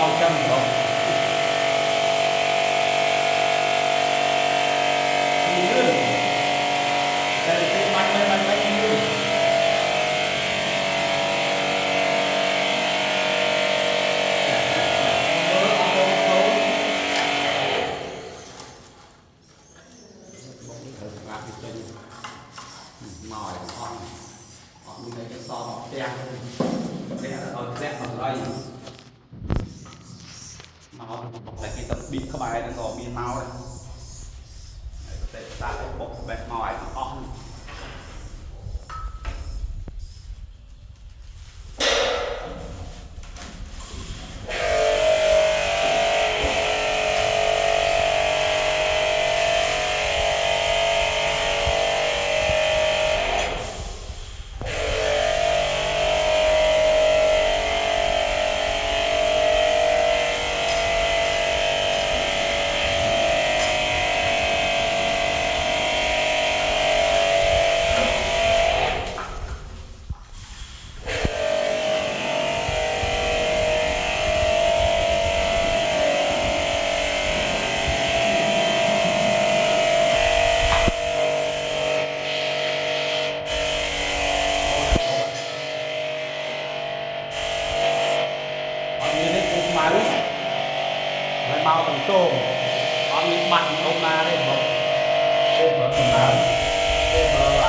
màu chân không đi nữa cái bánh như mỏi con như cái so bọc đen đây là con rẽ bằng đây máu lại cái tấm bịt các bài nó có miên máu đây để ta phải bốc bẹt mỏi con mau tầm tôm con những mặt ông na đây không đây mở tầm nào đây mở